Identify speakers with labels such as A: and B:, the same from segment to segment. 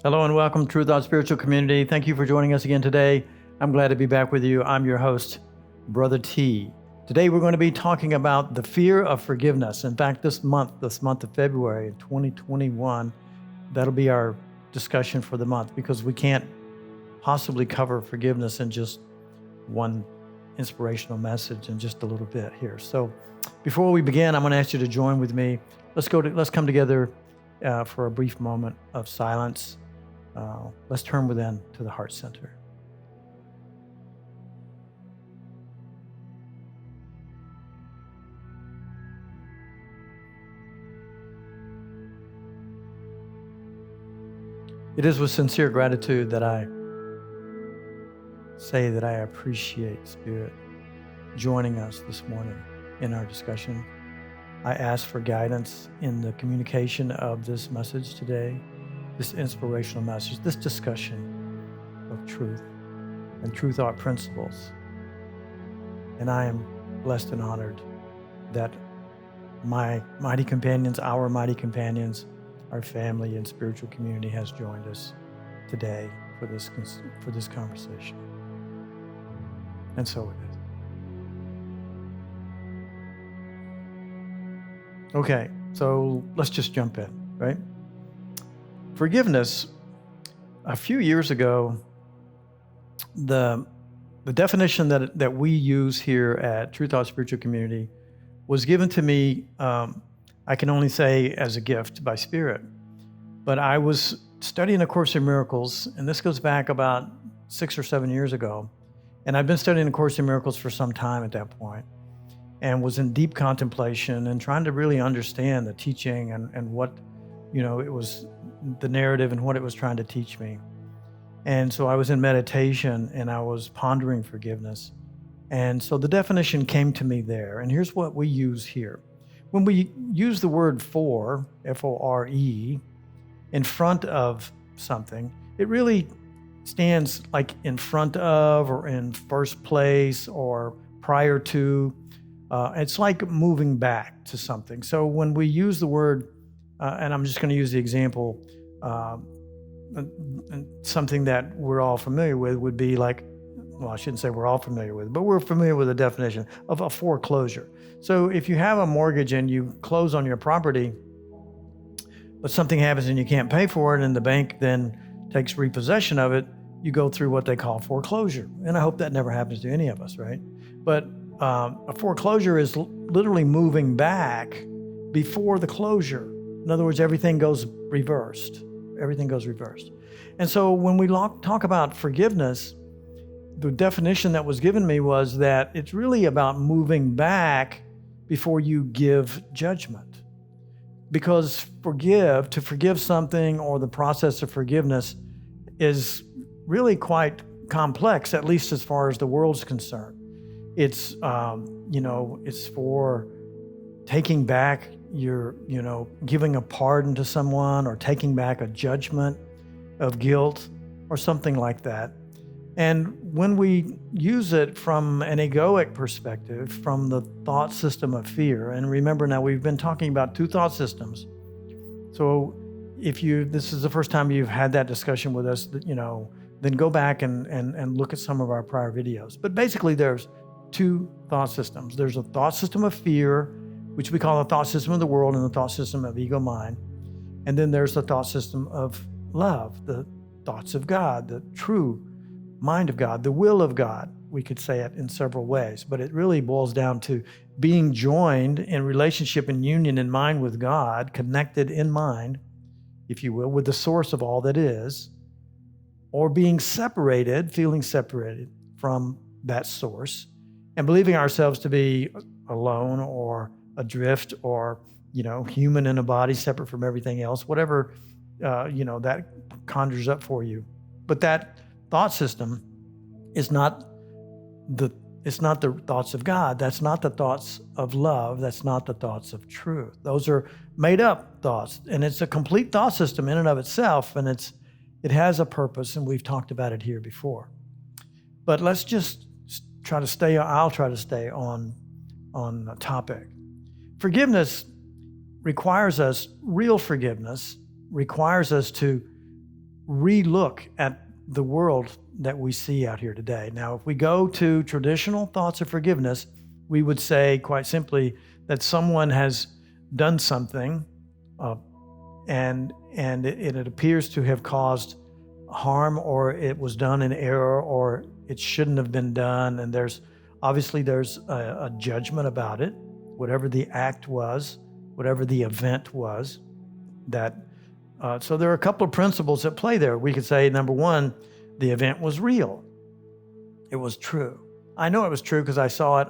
A: Hello and welcome to True Thought Spiritual Community. Thank you for joining us again today. I'm glad to be back with you. I'm your host, Brother T. Today we're going to be talking about the fear of forgiveness. In fact, this month of February 2021, that'll be our discussion for the month because we can't possibly cover forgiveness in just one inspirational message in just a little bit here. So before we begin, I'm going to ask you to join with me. Let's come together for a brief moment of silence. Let's turn within to the heart center. It is with sincere gratitude that I say that I appreciate Spirit joining us this morning in our discussion. I ask for guidance in the communication of this message today, this inspirational message, this discussion of truth and true thought principles. And I am blessed and honored that my mighty companions, our mighty companions, our family and spiritual community has joined us today for this conversation. And so it is. Okay, so let's just jump in, right? Forgiveness, a few years ago, the definition that we use here at True Thought Spiritual Community was given to me, I can only say as a gift by Spirit. But I was studying A Course in Miracles, and this goes back about 6 or 7 years ago. And I've been studying A Course in Miracles for some time at that point, and was in deep contemplation and trying to really understand the teaching and what, it was the narrative and what it was trying to teach me. And so I was in meditation and I was pondering forgiveness. And so the definition came to me there. And here's what we use here. When we use the word for, F-O-R-E, in front of something, it really stands like in front of or in first place or prior to. It's like moving back to something. So when we use the word, and I'm just going to use the example, something that we're all familiar with would be like, well, I shouldn't say we're all familiar with, but we're familiar with the definition of a foreclosure. So if you have a mortgage and you close on your property, but something happens and you can't pay for it and the bank then takes repossession of it, you go through what they call foreclosure. And I hope that never happens to any of us, right? But a foreclosure is literally moving back before the closure. In other words, everything goes reversed. Everything goes reversed. And so when we talk about forgiveness, the definition that was given me was that it's really about moving back before you give judgment. Because to forgive something or the process of forgiveness is really quite complex, at least as far as the world's concerned. It's, it's for taking back giving a pardon to someone or taking back a judgment of guilt or something like that. And when we use it from an egoic perspective, from the thought system of fear, and remember now we've been talking about two thought systems. So if this is the first time you've had that discussion with us, then go back and look at some of our prior videos. But basically there's two thought systems. There's a thought system of fear, which we call the thought system of the world and the thought system of ego mind. And then there's the thought system of love, the thoughts of God, the true mind of God, the will of God. We could say it in several ways, but it really boils down to being joined in relationship and union in mind with God, connected in mind, if you will, with the source of all that is, or being separated, feeling separated from that source, and believing ourselves to be alone or adrift or, human in a body separate from everything else, whatever, that conjures up for you. But that thought system is not the thoughts of God. That's not the thoughts of love. That's not the thoughts of truth. Those are made up thoughts, and it's a complete thought system in and of itself, and it has a purpose, and we've talked about it here before. But let's just I'll try to stay on the topic. Forgiveness requires us, real forgiveness requires us to re-look at the world that we see out here today. Now, if we go to traditional thoughts of forgiveness, we would say quite simply that someone has done something and it appears to have caused harm, or it was done in error, or it shouldn't have been done. And there's a judgment about it, whatever the act was, whatever the event was. So there are a couple of principles at play there. We could say, number one, the event was real. It was true. I know it was true because I saw it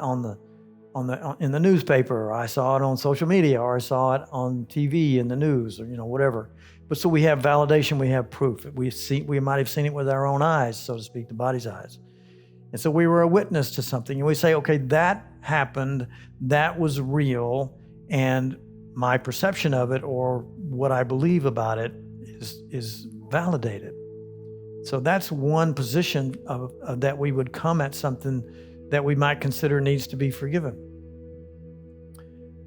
A: in the newspaper, or I saw it on social media, or I saw it on TV in the news, or whatever. But so we have validation, we have proof. We might have seen it with our own eyes, so to speak, the body's eyes. And so we were a witness to something, and we say, okay, that happened, that was real, and my perception of it, or what I believe about it, is validated. So that's one position of that we would come at something that we might consider needs to be forgiven.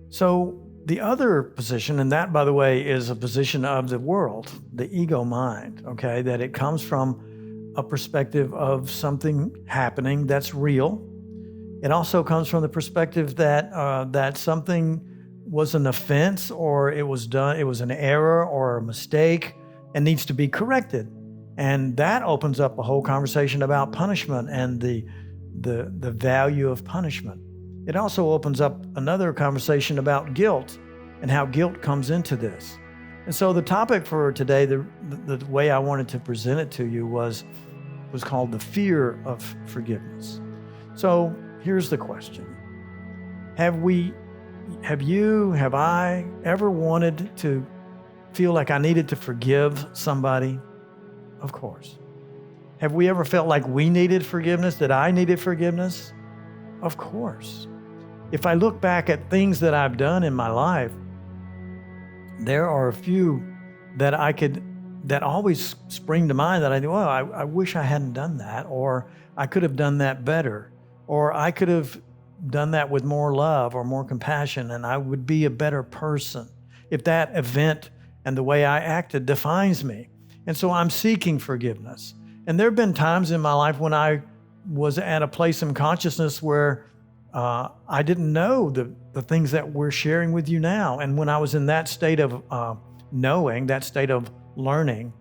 A: So the other position, and that, by the way, is a position of the world, the ego mind, okay, that it comes from a perspective of something happening that's real. It also comes from the perspective that something was an offense, or it was an error or a mistake and needs to be corrected. And that opens up a whole conversation about punishment and the value of punishment. It also opens up another conversation about guilt and how guilt comes into this. And so the topic for today, the way I wanted to present it to you was called the fear of forgiveness. So here's the question. Have I ever wanted to feel like I needed to forgive somebody? Of course. Have we ever felt like we needed forgiveness, that I needed forgiveness? Of course. If I look back at things that I've done in my life, there are a few that always spring to mind that I wish I hadn't done that, or I could have done that better, or I could have done that with more love or more compassion, and I would be a better person if that event and the way I acted defines me. And so I'm seeking forgiveness. And there have been times in my life when I was at a place in consciousness where I didn't know the things that we're sharing with you now. And when I was in that state of knowing, that state of learning,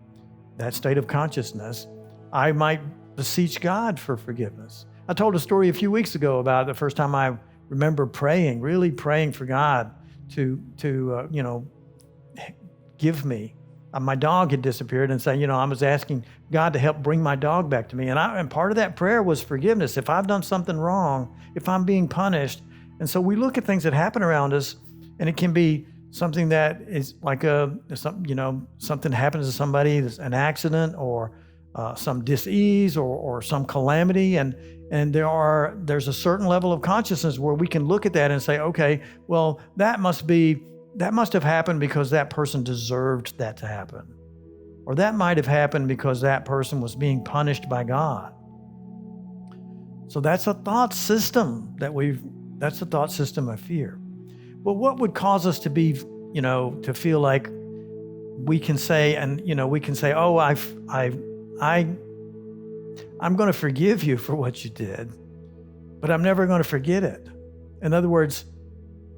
A: that state of consciousness, I might beseech God for forgiveness. I told a story a few weeks ago about the first time I remember really praying for God to give me. My dog had disappeared, and say, I was asking God to help bring my dog back to me. And part of that prayer was forgiveness. If I've done something wrong, if I'm being punished. And so we look at things that happen around us, and it can be something that is like something happens to somebody, an accident, or some dis-ease, or some calamity. And there's a certain level of consciousness where we can look at that and say, okay, well, that must have happened because that person deserved that to happen. Or that might have happened because that person was being punished by God. So that's a thought system that's a thought system of fear. But what would cause us to be, to feel like we can say, oh, I'm going to forgive you for what you did, but I'm never going to forget it. In other words,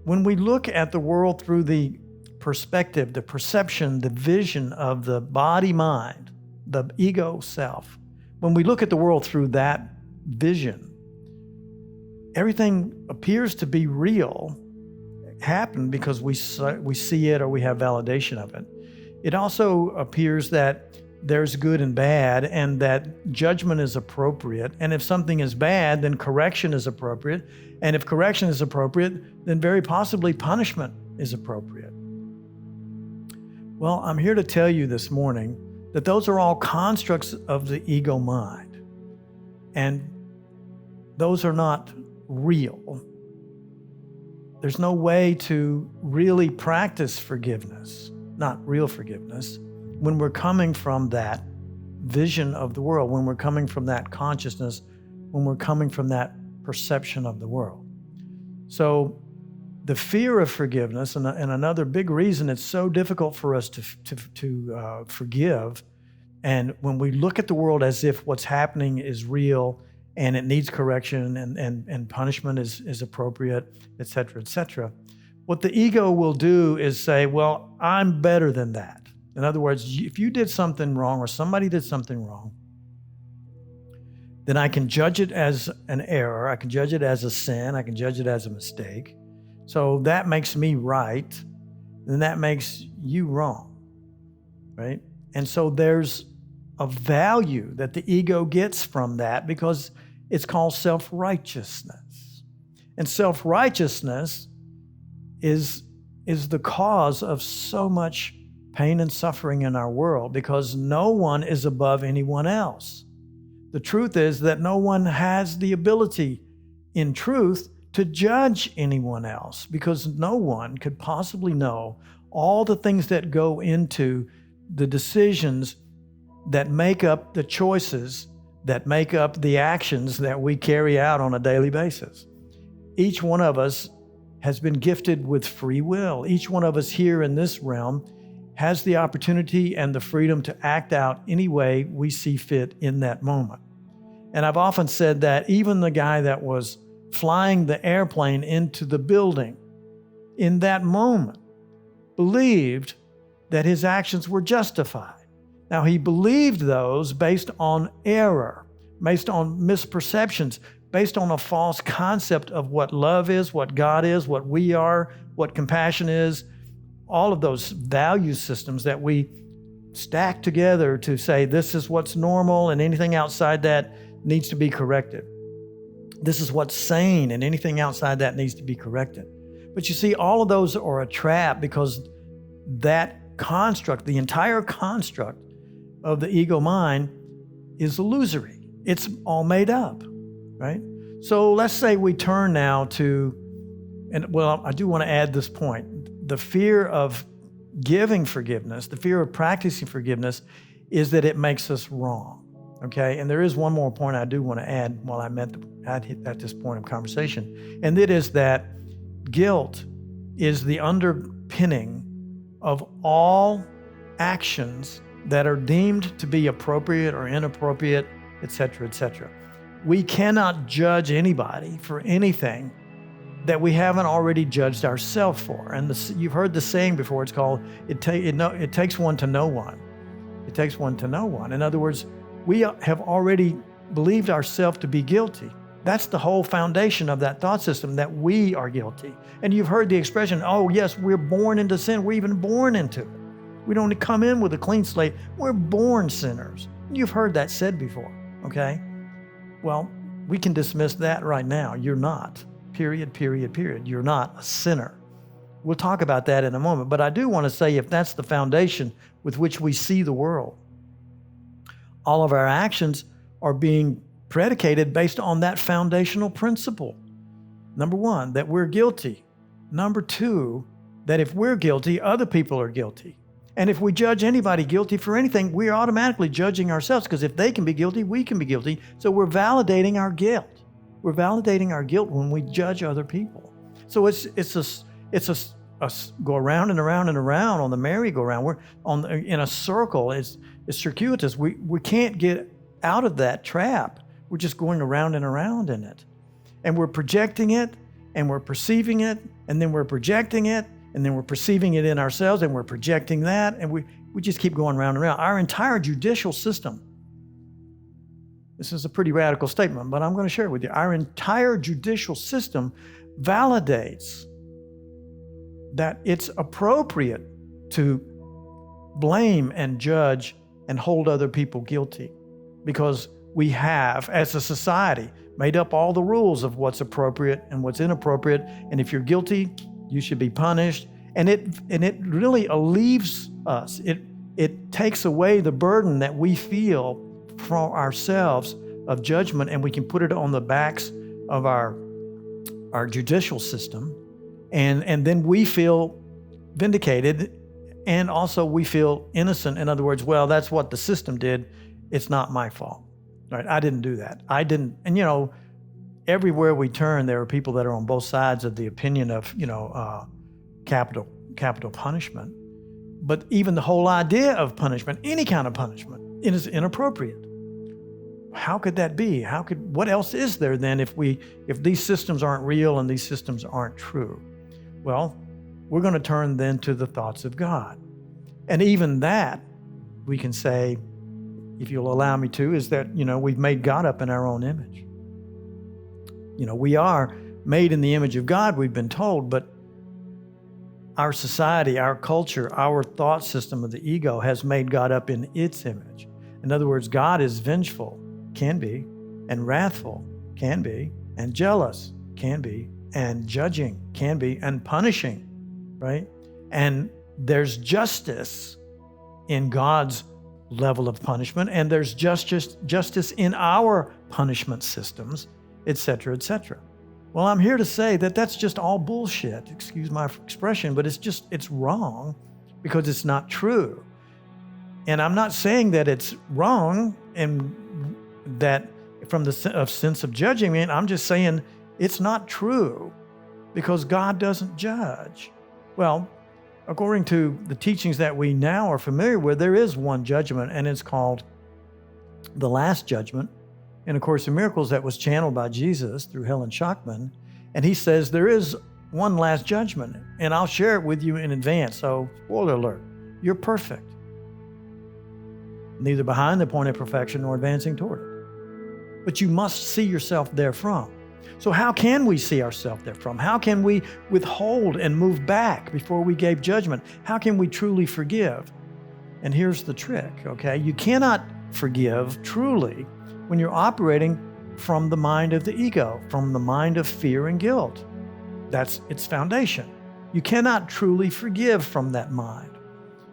A: when we look at the world through the perspective, the perception, the vision of the body-mind, the ego self, when we look at the world through that vision, everything appears to be real, happened because we see it or we have validation of it. It also appears that there's good and bad, and that judgment is appropriate. And if something is bad, then correction is appropriate. And if correction is appropriate, then very possibly punishment is appropriate. Well, I'm here to tell you this morning that those are all constructs of the ego mind. And those are not real. There's no way to really practice forgiveness, not real forgiveness, when we're coming from that vision of the world, when we're coming from that consciousness, when we're coming from that perception of the world. So the fear of forgiveness, and another big reason it's so difficult for us to forgive, And when we look at the world as if what's happening is real and it needs correction and punishment is appropriate, et cetera, what the ego will do is say, well, I'm better than that. In other words, if you did something wrong or somebody did something wrong, then I can judge it as an error. I can judge it as a sin. I can judge it as a mistake. So that makes me right. Then that makes you wrong, right? And so there's a value that the ego gets from that because it's called self-righteousness. And self-righteousness is the cause of so much pain and suffering in our world because no one is above anyone else. The truth is that no one has the ability, in truth, to judge anyone else because no one could possibly know all the things that go into the decisions that make up the choices, that make up the actions that we carry out on a daily basis. Each one of us has been gifted with free will. Each one of us here in this realm has the opportunity and the freedom to act out any way we see fit in that moment. And I've often said that even the guy that was flying the airplane into the building in that moment believed that his actions were justified. Now, he believed those based on error, based on misperceptions, based on a false concept of what love is, what God is, what we are, what compassion is, all of those value systems that we stack together to say this is what's normal and anything outside that needs to be corrected. This is what's sane and anything outside that needs to be corrected. But you see, all of those are a trap because that construct, the entire construct of the ego mind is illusory. It's all made up, right? So let's say we turn now to, and well, I do want to add this point. The fear of giving forgiveness, the fear of practicing forgiveness is that it makes us wrong, okay? And there is one more point I do want to add while I'm at this point of conversation, and it is that guilt is the underpinning of all actions that are deemed to be appropriate or inappropriate, et cetera, We cannot judge anybody for anything that we haven't already judged ourselves for. And you've heard the saying before, it's called, it takes one to know one. It takes one to know one. In other words, we have already believed ourselves to be guilty. That's the whole foundation of that thought system, that we are guilty. And you've heard the expression, oh yes, we're born into sin. We're even born into it. We don't come in with a clean slate. We're born sinners. You've heard that said before, okay? Well, we can dismiss that right now. You're not, period. You're not a sinner. We'll talk about that in a moment. But I do want to say, if that's the foundation with which we see the world, all of our actions are being predicated based on that foundational principle. Number one, that we're guilty. Number two, that if we're guilty, other people are guilty. And if we judge anybody guilty for anything, we're automatically judging ourselves, because if they can be guilty, we can be guilty. So we're validating our guilt. We're validating our guilt when we judge other people. So it's a go around and around and around on the merry-go-round. We're in a circle. It's circuitous. We can't get out of that trap. We're just going around and around in it. And we're projecting it, and we're perceiving it, and then we're projecting it, and then we're perceiving it in ourselves, and we're projecting that, and we just keep going round and round. Our entire judicial system, this is a pretty radical statement, but I'm going to share it with you. Our entire judicial system validates that it's appropriate to blame and judge and hold other people guilty, because we have, as a society, made up all the rules of what's appropriate and what's inappropriate. And if you're guilty, you should be punished. And it really alleviates us. It takes away the burden that we feel from ourselves of judgment, and we can put it on the backs of our judicial system. And then we feel vindicated, and also we feel innocent. In other words, well, that's what the system did. It's not my fault. Right? I didn't do that. I didn't. And everywhere we turn, there are people that are on both sides of the opinion of capital punishment. But even the whole idea of punishment, any kind of punishment, It is inappropriate. How could that be? What else is there then if these systems aren't real and these systems aren't true? Well, we're going to turn then to the thoughts of God. And even that, we can say, if you'll allow me to, is that, we've made God up in our own image. We are made in the image of God, we've been told, but our society, our culture, our thought system of the ego has made God up in its image. In other words, God is vengeful, can be, and wrathful, can be, and jealous, can be, and judging, can be, and punishing, right? And there's justice in God's level of punishment, and there's justice in our punishment systems, et cetera, et cetera. Well, I'm here to say that that's just all bullshit, excuse my expression, but it's wrong because it's not true. And I'm not saying that it's wrong and that from the sense of judging me, I'm just saying it's not true because God doesn't judge. Well, according to the teachings that we now are familiar with, there is one judgment, and it's called the Last Judgment. In A Course in Miracles, that was channeled by Jesus through Helen Schachtman. And he says there is one last judgment, and I'll share it with you in advance. So, spoiler alert, you're perfect. Neither behind the point of perfection nor advancing toward it. But you must see yourself therefrom. So how can we see ourselves therefrom? How can we withhold and move back before we gave judgment? How can we truly forgive? And here's the trick, okay? You cannot forgive truly when you're operating from the mind of the ego, from the mind of fear and guilt. That's its foundation. You cannot truly forgive from that mind.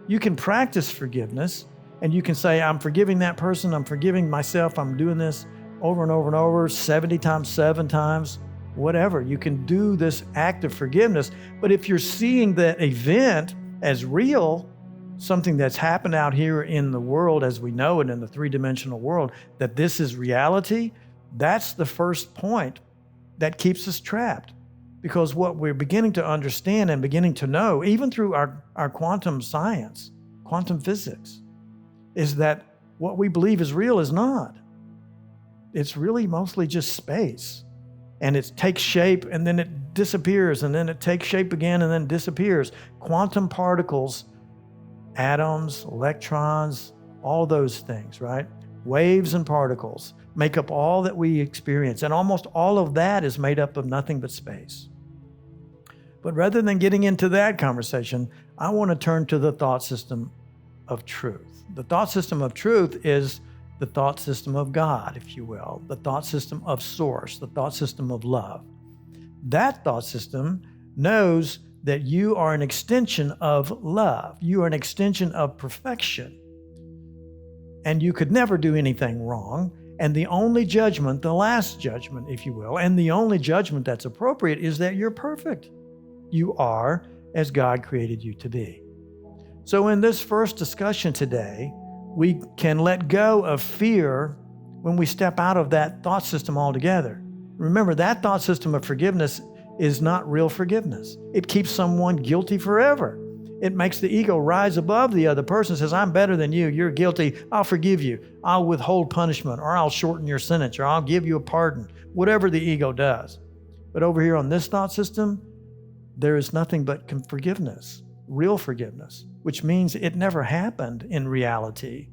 A: You can practice forgiveness, and you can say, I'm forgiving that person, I'm forgiving myself, I'm doing this over and over and over, 70 times, 7 times, whatever. You can do this act of forgiveness, but if you're seeing that event as real, something that's happened out here in the world as we know it in the three-dimensional world, that this is reality, that's the first point that keeps us trapped. Because what we're beginning to understand and beginning to know, even through our quantum science, quantum physics, is that what we believe is real is not. It's really mostly just space. And it takes shape and then it disappears, and then it takes shape again and then disappears. Quantum particles, atoms, electrons, all those things, right? Waves and particles make up all that we experience. And almost all of that is made up of nothing but space. But rather than getting into that conversation, I want to turn to the thought system of truth. The thought system of truth is the thought system of God, if you will, the thought system of source, the thought system of love. That thought system knows that you are an extension of love. You are an extension of perfection. And you could never do anything wrong. And the only judgment, the last judgment, if you will, and the only judgment that's appropriate is that you're perfect. You are as God created you to be. So in this first discussion today, we can let go of fear when we step out of that thought system altogether. Remember, that thought system of forgiveness is not real forgiveness. It keeps someone guilty forever. It makes the ego rise above the other person, says, I'm better than you, you're guilty, I'll forgive you, I'll withhold punishment, or I'll shorten your sentence, or I'll give you a pardon, whatever the ego does. But over here on this thought system, there is nothing but forgiveness, real forgiveness, which means it never happened in reality.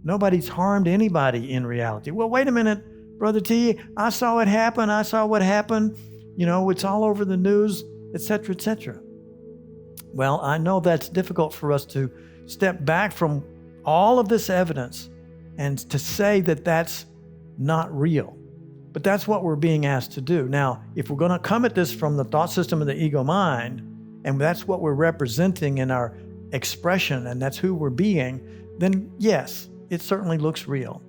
A: Nobody's harmed anybody in reality. Well, wait a minute, Brother T, I saw it happen, I saw what happened, it's all over the news, etc., etc. Well, I know that's difficult for us to step back from all of this evidence and to say that that's not real. But that's what we're being asked to do. Now, if we're going to come at this from the thought system of the ego mind, and that's what we're representing in our expression, and that's who we're being, then yes, it certainly looks real.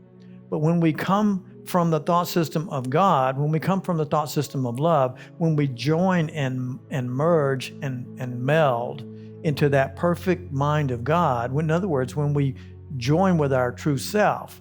A: But when we come from the thought system of God, when we come from the thought system of love, when we join and merge and meld into that perfect mind of God, in other words, when we join with our true self,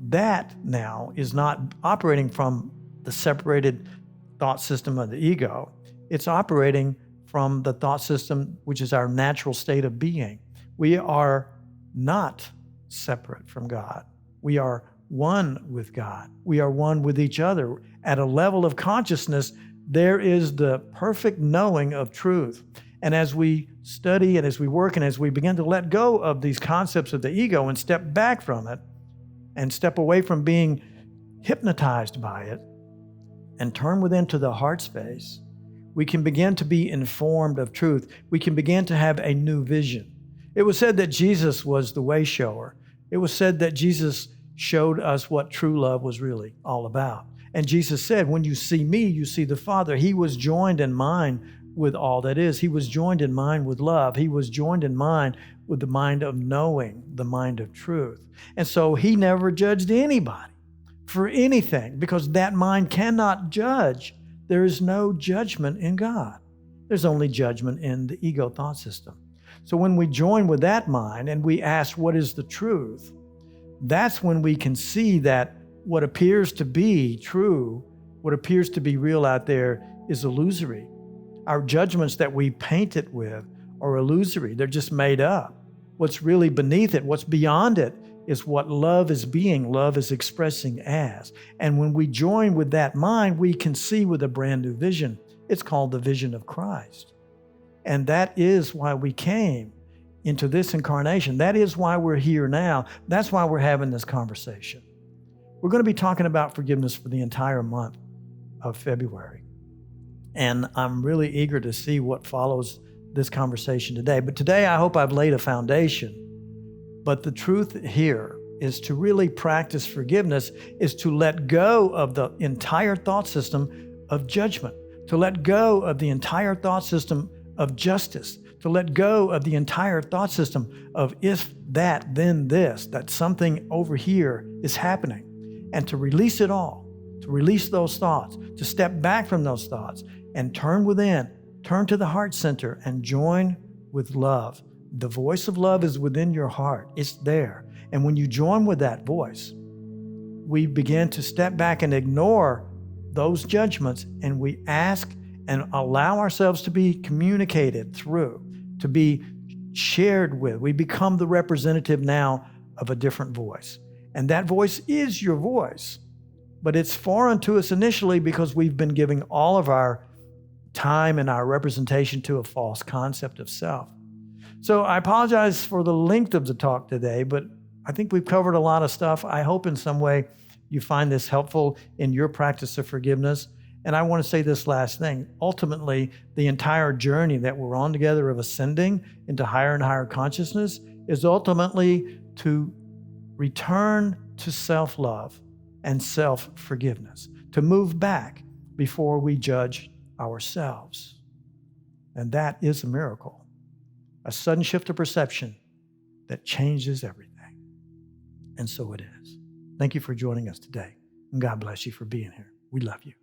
A: that now is not operating from the separated thought system of the ego. It's operating from the thought system, which is our natural state of being. We are not separate from God. We are one with God. We are one with each other. At a level of consciousness, there is the perfect knowing of truth. And as we study and as we work and as we begin to let go of these concepts of the ego and step back from it and step away from being hypnotized by it and turn within to the heart space, we can begin to be informed of truth. We can begin to have a new vision. It was said that Jesus was the way shower. It was said that Jesus showed us what true love was really all about. And Jesus said, when you see me, you see the Father. He was joined in mind with all that is. He was joined in mind with love. He was joined in mind with the mind of knowing, the mind of truth. And so he never judged anybody for anything because that mind cannot judge. There is no judgment in God. There's only judgment in the ego thought system. So when we join with that mind and we ask, what is the truth? That's when we can see that what appears to be true, what appears to be real out there is illusory. Our judgments that we paint it with are illusory. They're just made up. What's really beneath it, what's beyond it, is what love is being, love is expressing as. And when we join with that mind, we can see with a brand new vision. It's called the vision of Christ. And that is why we came into this incarnation. That is why we're here now. That's why we're having this conversation. We're going to be talking about forgiveness for the entire month of February. And I'm really eager to see what follows this conversation today. But today, I hope I've laid a foundation. But the truth here is to really practice forgiveness is to let go of the entire thought system of judgment, to let go of the entire thought system of justice, to let go of the entire thought system of if that, then this, that something over here is happening, and to release it all, to release those thoughts, to step back from those thoughts and turn within, turn to the heart center and join with love. The voice of love is within your heart. It's there. And when you join with that voice, we begin to step back and ignore those judgments, and we ask and allow ourselves to be communicated through, to be shared with. We become the representative now of a different voice. And that voice is your voice, but it's foreign to us initially because we've been giving all of our time and our representation to a false concept of self. So I apologize for the length of the talk today, but I think we've covered a lot of stuff. I hope in some way you find this helpful in your practice of forgiveness. And I want to say this last thing. Ultimately, the entire journey that we're on together of ascending into higher and higher consciousness is ultimately to return to self-love and self-forgiveness, to move back before we judge ourselves. And that is a miracle, a sudden shift of perception that changes everything. And so it is. Thank you for joining us today. And God bless you for being here. We love you.